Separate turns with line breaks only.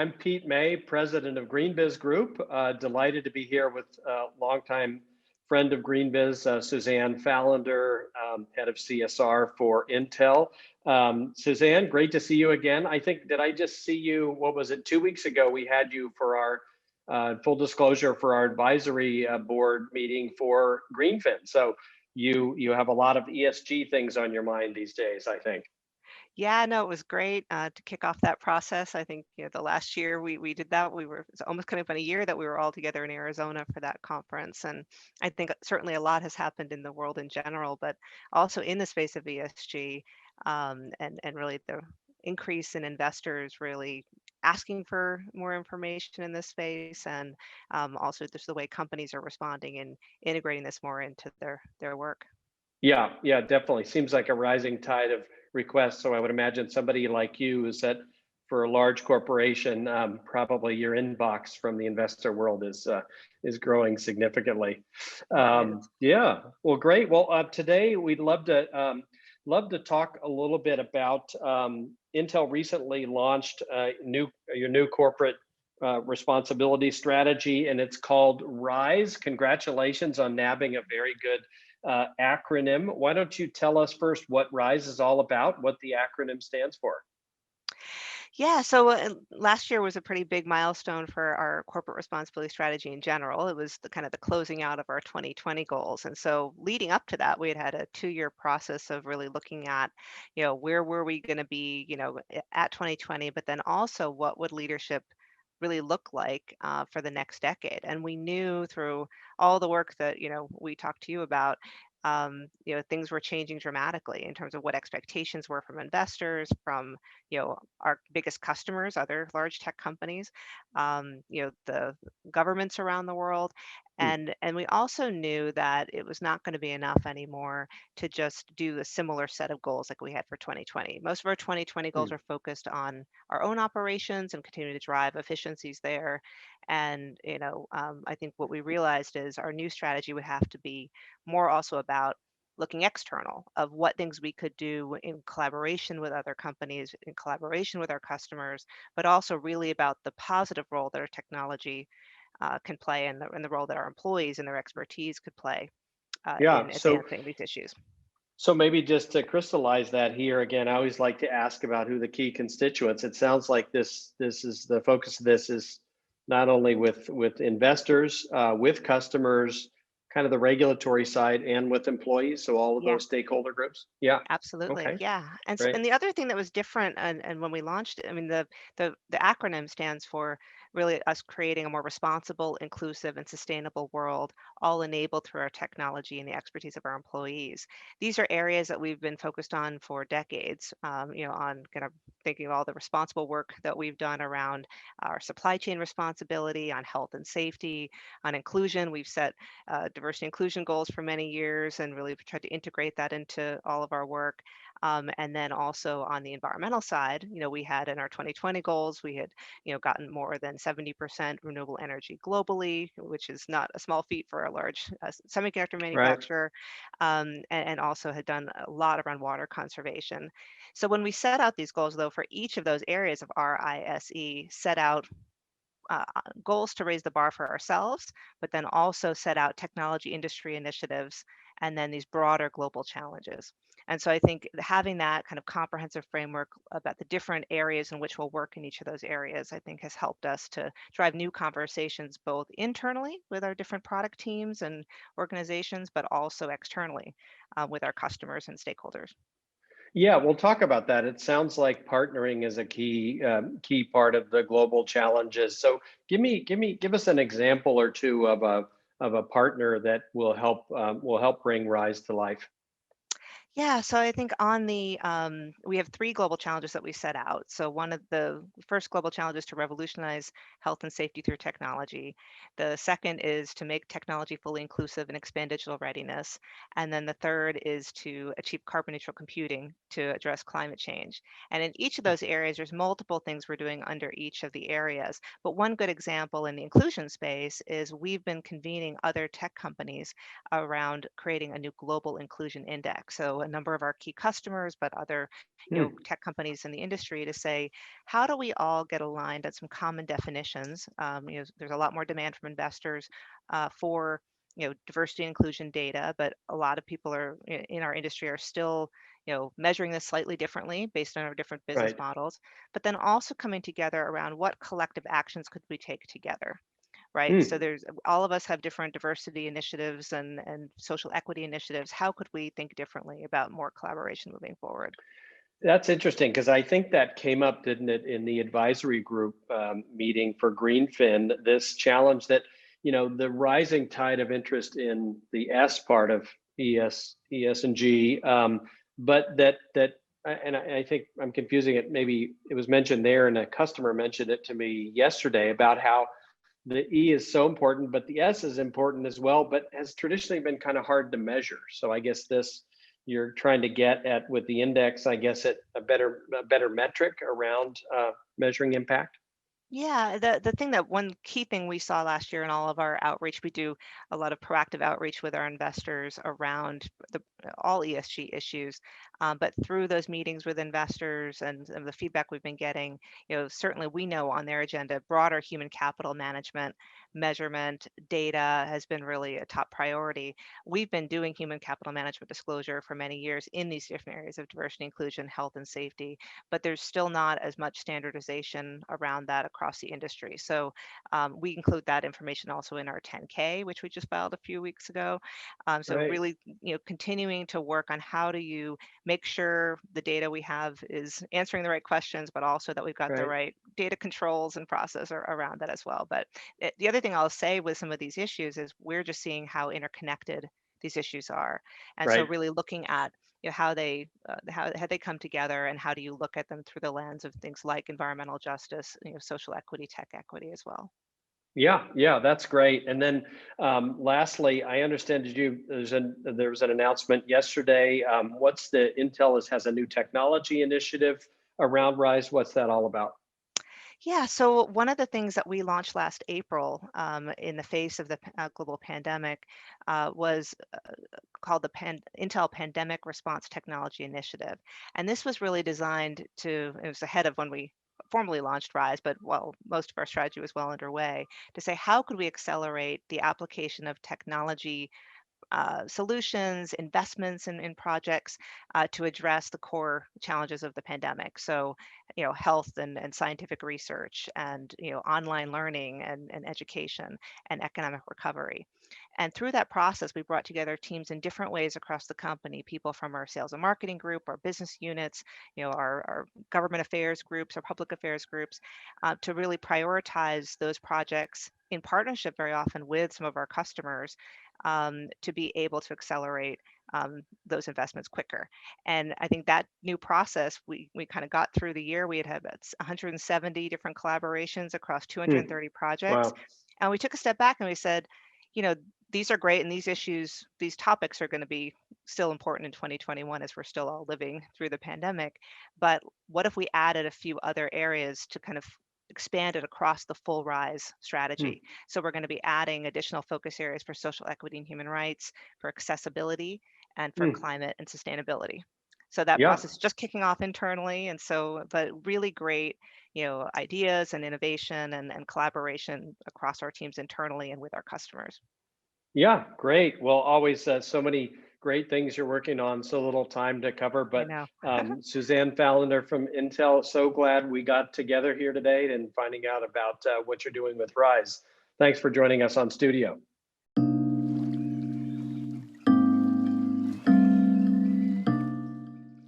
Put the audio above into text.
I'm Pete May, president of GreenBiz Group. Delighted to be here with a longtime friend of GreenBiz, Suzanne Fallender, head of CSR for Intel. Suzanne, great to see you again. I think, did I just see you, what was it, 2 weeks ago, we had you for our, full disclosure, for our advisory board meeting for Greenfin. So you have a lot of ESG things on your mind these days, I think.
Yeah, no, it was great to kick off that process. I think the last year we did that. It's almost kind of been a year that we were all together in Arizona for that conference, and I think certainly a lot has happened in the world in general, but also in the space of ESG, and really the increase in investors really asking for more information in this space, and also just the way companies are responding and integrating this more into their work.
Yeah, definitely. Seems like a rising tide of requests. So I would imagine somebody like you is that for a large corporation, probably your inbox from the investor world is growing significantly.
It is.
Yeah, well, great. Well, today we'd love to talk a little bit about Intel recently launched your new corporate responsibility strategy, and it's called RISE. Congratulations on nabbing a very good acronym. Why don't you tell us first what RISE is all about, what the acronym stands for?
Yeah, so last year was a pretty big milestone for our corporate responsibility strategy in general. It was the kind of the closing out of our 2020 goals. And so leading up to that, we had had a 2-year process of really looking at, where were we going to be, at 2020, but then also what would leadership really look like for the next decade. And we knew through all the work that, we talked to you about, things were changing dramatically in terms of what expectations were from investors, from our biggest customers, other large tech companies, the governments around the world,
Hmm.
and we also knew that it was not going to be enough anymore to just do a similar set of goals like we had for 2020. Most of our 2020
Hmm.
goals are focused on our own operations and continue to drive efficiencies there. And I think what we realized is our new strategy would have to be more also about looking external of what things we could do in collaboration with other companies, in collaboration with our customers, but also really about the positive role that our technology can play, and the role that our employees and their expertise could play
Yeah,
in
so
advancing these issues.
so maybe just to crystallize that here again, I always like to ask about who the key constituents. It sounds like this is the focus of this is not only with investors, with customers, kind of the regulatory side, and with employees. So all of
Yeah.
those stakeholder groups. Yeah.
Absolutely,
Okay.
yeah. And so,
Great.
and the other thing that was different, and when we launched it, I mean, the acronym stands for really us creating a more responsible, inclusive, and sustainable world, all enabled through our technology and the expertise of our employees. These are areas that we've been focused on for decades, on kind of thinking of all the responsible work that we've done around our supply chain responsibility, on health and safety, on inclusion. We've set diversity inclusion goals for many years and really tried to integrate that into all of our work. And then also on the environmental side, we had in our 2020 goals, we had, gotten more than 70% renewable energy globally, which is not a small feat for a large semiconductor
Right.
manufacturer, and also had done a lot around water conservation. So when we set out these goals, though, for each of those areas of RISE, set out goals to raise the bar for ourselves, but then also set out technology industry initiatives and then these broader global challenges. And so I think having that kind of comprehensive framework about the different areas in which we'll work in each of those areas, I think has helped us to drive new conversations both internally with our different product teams and organizations, but also externally with our customers and stakeholders.
Yeah, we'll talk about that. It sounds like partnering is a key part of the global challenges. So give us an example or two of a partner that will help bring Rise to life.
Yeah, so I think on we have 3 global challenges that we set out. So one of the first global challenge is to revolutionize health and safety through technology. The second is to make technology fully inclusive and expand digital readiness. And then the third is to achieve carbon neutral computing to address climate change. And in each of those areas, there's multiple things we're doing under each of the areas. But one good example in the inclusion space is we've been convening other tech companies around creating a new global inclusion index. So a number of our key customers, but other,
Hmm.
tech companies in the industry to say, how do we all get aligned on some common definitions? There's a lot more demand from investors for diversity and inclusion data, but a lot of people are in our industry are still measuring this slightly differently based on our different business
Right.
models, but then also coming together around what collective actions could we take together, right? So
Hmm.
there's all of us have different diversity initiatives and social equity initiatives. How could we think differently about more collaboration moving forward?
That's interesting because I think that came up, didn't it, in the advisory group meeting for Greenfin, this challenge that, the rising tide of interest in the S part of ES and G, but I think I'm confusing it. Maybe it was mentioned there and a customer mentioned it to me yesterday about how the E is so important, but the S is important as well, but has traditionally been kind of hard to measure. So I guess this you're trying to get at with the index, I guess, at a better metric around measuring impact.
Yeah, the thing that one key thing we saw last year in all of our outreach, we do a lot of proactive outreach with our investors around all ESG issues. But through those meetings with investors and the feedback we've been getting, certainly we know on their agenda, broader human capital management, measurement, data has been really a top priority. We've been doing human capital management disclosure for many years in these different areas of diversity, inclusion, health, and safety, but there's still not as much standardization around that across the industry. So we include that information also in our 10K, which we just filed a few weeks ago. So
Right,
really, continuing to work on how do you make sure the data we have is answering the right questions, but also that we've got the
right,
right data controls and process around that as well. But the other thing I'll say with some of these issues is we're just seeing how interconnected these issues are. And so
right.
really looking at how they how they come together and how do you look at them through the lens of things like environmental justice, social equity, tech equity as well.
Yeah, yeah, that's great. And then, lastly, I understand there was an announcement yesterday. What's the Intel has a new technology initiative around Rise? What's that all about?
Yeah, so one of the things that we launched last April in the face of the global pandemic was called the Intel Pandemic Response Technology Initiative. And this was really designed it was ahead of when we formally launched Rise, but well, most of our strategy was well underway to say, how could we accelerate the application of technology solutions, investments in projects to address the core challenges of the pandemic. So, health and scientific research and, online learning and education and economic recovery. And through that process, we brought together teams in different ways across the company, people from our sales and marketing group, our business units, our government affairs groups, our public affairs groups, to really prioritize those projects in partnership very often with some of our customers to be able to accelerate those investments quicker. And I think that new process, we kind of got through the year. We had about 170 different collaborations across
Hmm.
230 projects.
Wow.
And we took a step back and we said, you know, these are great and these issues, these topics are going to be still important in 2021 as we're still all living through the pandemic. But what if we added a few other areas to kind of expand it across the full RISE
Hmm.
strategy? So we're going to be adding additional focus areas for social equity and human rights, for accessibility, and for
Hmm.
climate and sustainability. So that
Yeah.
process is just kicking off internally. And so, but really great, ideas and innovation and collaboration across our teams internally and with our customers.
Yeah, great. Well, always so many great things you're working on, so little time to cover.
I
But
know.
Suzanne Fallender from Intel, so glad we got together here today and finding out about what you're doing with Rise. Thanks for joining us on Studio.